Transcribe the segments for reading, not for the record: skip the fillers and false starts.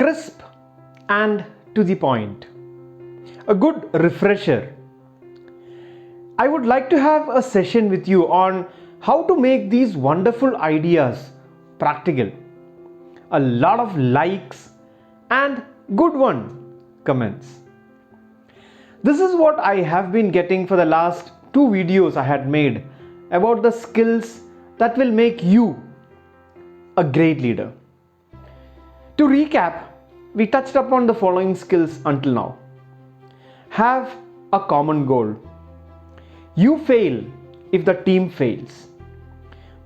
crisp and to the point. A good refresher. I would like to have a session with you on how to make these wonderful ideas practical. A lot of likes and good one comments. This is what I have been getting for the last 2 videos I had made about the skills that will make you a great leader. To recap, we touched upon the following skills until now. Have a common goal. You fail if the team fails.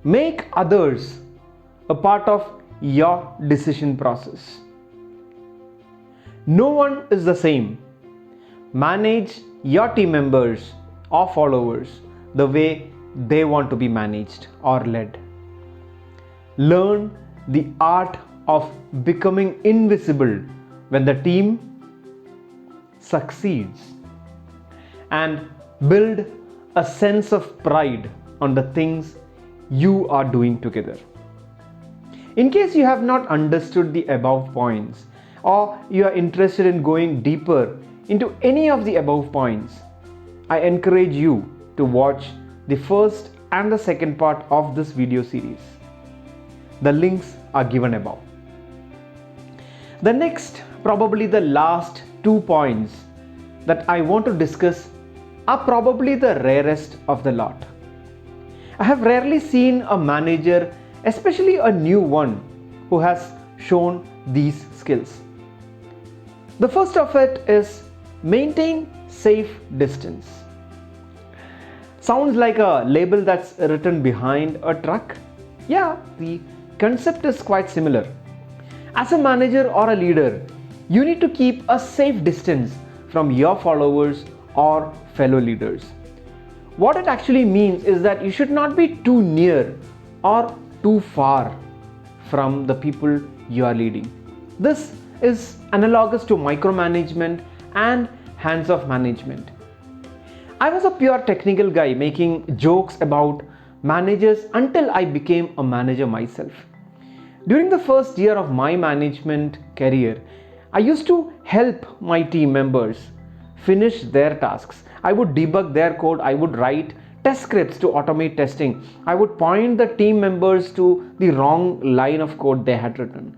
Make others a part of your decision process. No one is the same. Manage your team members or followers the way they want to be managed or led. Learn the art of becoming invisible when the team succeeds. And build a sense of pride on the things you are doing together. In case you have not understood the above points, or you are interested in going deeper into any of the above points, I encourage you to watch the first and the second part of this video series. The links are given above. The next, probably the last 2 points that I want to discuss are probably the rarest of the lot. I have rarely seen a manager, especially a new one, who has shown these skills. The first of it is maintain safe distance. Sounds like a label that's written behind a truck? Yeah, the concept is quite similar. As a manager or a leader, you need to keep a safe distance from your followers or fellow leaders. What it actually means is that you should not be too near or too far from the people you are leading. This is analogous to micromanagement and hands-off management. I was a pure technical guy making jokes about managers until I became a manager myself. During the first year of my management career, I used to help my team members finish their tasks. I would debug their code, I would write test scripts to automate testing. I would point the team members to the wrong line of code they had written.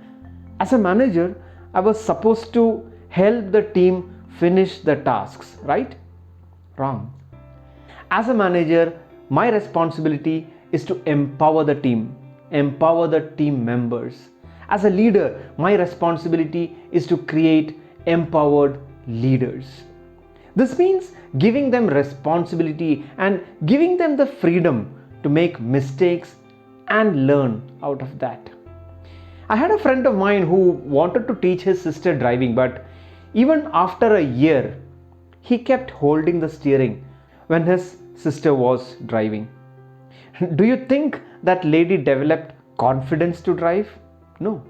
As a manager, I was supposed to help the team finish the tasks, right? Wrong. As a manager, my responsibility is to empower the team members. As a leader, my responsibility is to create empowered leaders. This means giving them responsibility and giving them the freedom to make mistakes and learn out of that. I had a friend of mine who wanted to teach his sister driving, but even after a year, he kept holding the steering when his sister was driving. Do you think that lady developed confidence to drive? No.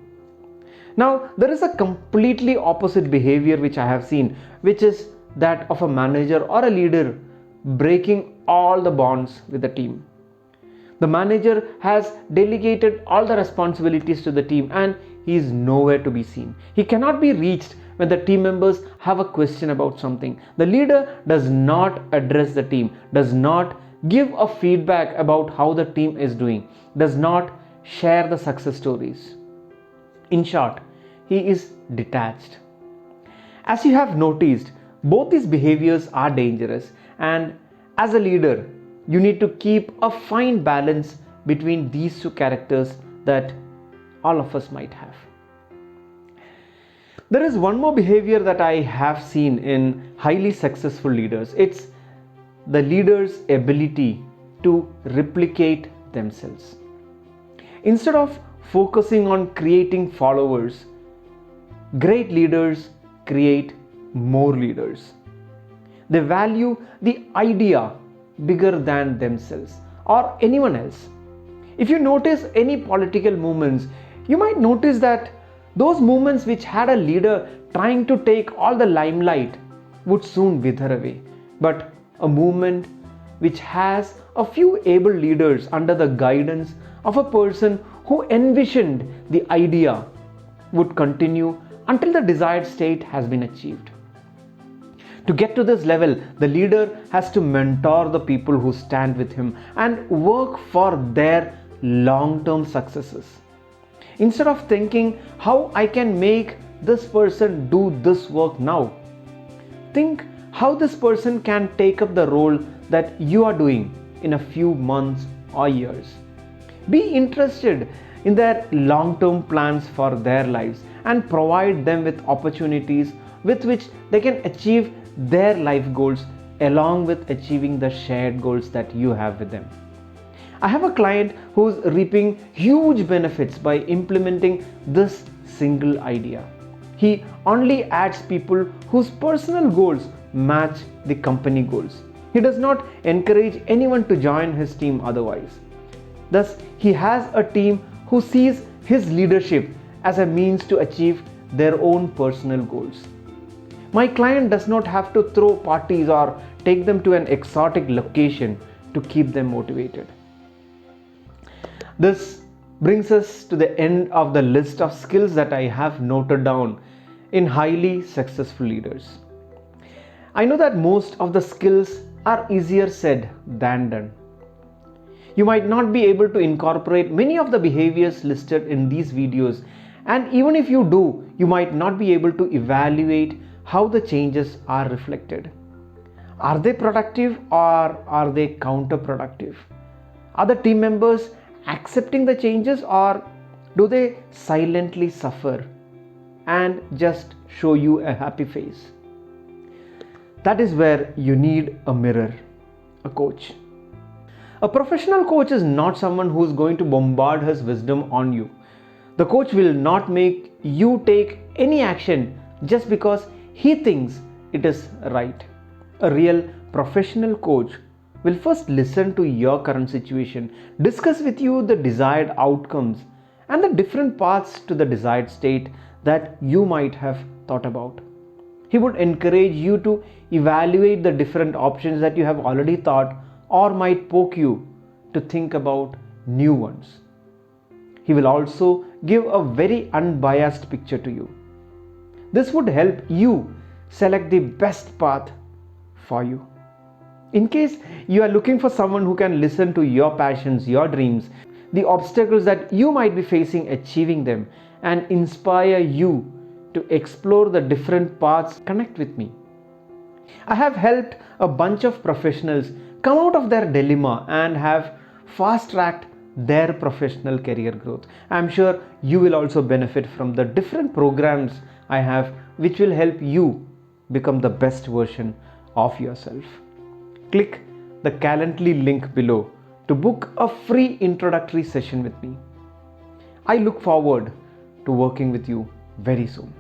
Now, there is a completely opposite behavior which I have seen, which is that of a manager or a leader breaking all the bonds with the team. The manager has delegated all the responsibilities to the team and he is nowhere to be seen. He cannot be reached when the team members have a question about something. The leader does not address the team, does not give a feedback about how the team is doing, does not share the success stories. In short, he is detached. As you have noticed, both these behaviors are dangerous, and as a leader, you need to keep a fine balance between these two characters that all of us might have. There is one more behavior that I have seen in highly successful leaders. It's the leader's ability to replicate themselves. Instead of focusing on creating followers, great leaders create more leaders. They value the idea bigger than themselves or anyone else. If you notice any political movements, you might notice that those movements which had a leader trying to take all the limelight would soon wither away. But a movement which has a few able leaders under the guidance of a person who envisioned the idea would continue until the desired state has been achieved. To get to this level, the leader has to mentor the people who stand with him and work for their long-term successes. Instead of thinking how I can make this person do this work now, think how this person can take up the role that you are doing in a few months or years. Be interested in their long-term plans for their lives and provide them with opportunities with which they can achieve their life goals along with achieving the shared goals that you have with them. I have a client who's reaping huge benefits by implementing this single idea. He only adds people whose personal goals match the company goals. He does not encourage anyone to join his team otherwise. Thus, he has a team who sees his leadership as a means to achieve their own personal goals. My client does not have to throw parties or take them to an exotic location to keep them motivated. This brings us to the end of the list of skills that I have noted down in highly successful leaders. I know that most of the skills are easier said than done. You might not be able to incorporate many of the behaviors listed in these videos, and even if you do, you might not be able to evaluate how the changes are reflected. Are they productive or are they counterproductive? Are the team members accepting the changes or do they silently suffer and just show you a happy face? That is where you need a mirror, a coach. A professional coach is not someone who is going to bombard his wisdom on you. The coach will not make you take any action just because he thinks it is right. A real professional coach will first listen to your current situation, discuss with you the desired outcomes and the different paths to the desired state that you might have thought about. He would encourage you to evaluate the different options that you have already thought or might poke you to think about new ones. He will also give a very unbiased picture to you. This would help you select the best path for you. In case you are looking for someone who can listen to your passions, your dreams, the obstacles that you might be facing achieving them, and inspire you to explore the different paths, connect with me. I have helped a bunch of professionals come out of their dilemma and have fast-tracked their professional career growth. I am sure you will also benefit from the different programs I have which will help you become the best version of yourself. Click the Calendly link below to book a free introductory session with me. I look forward to working with you very soon.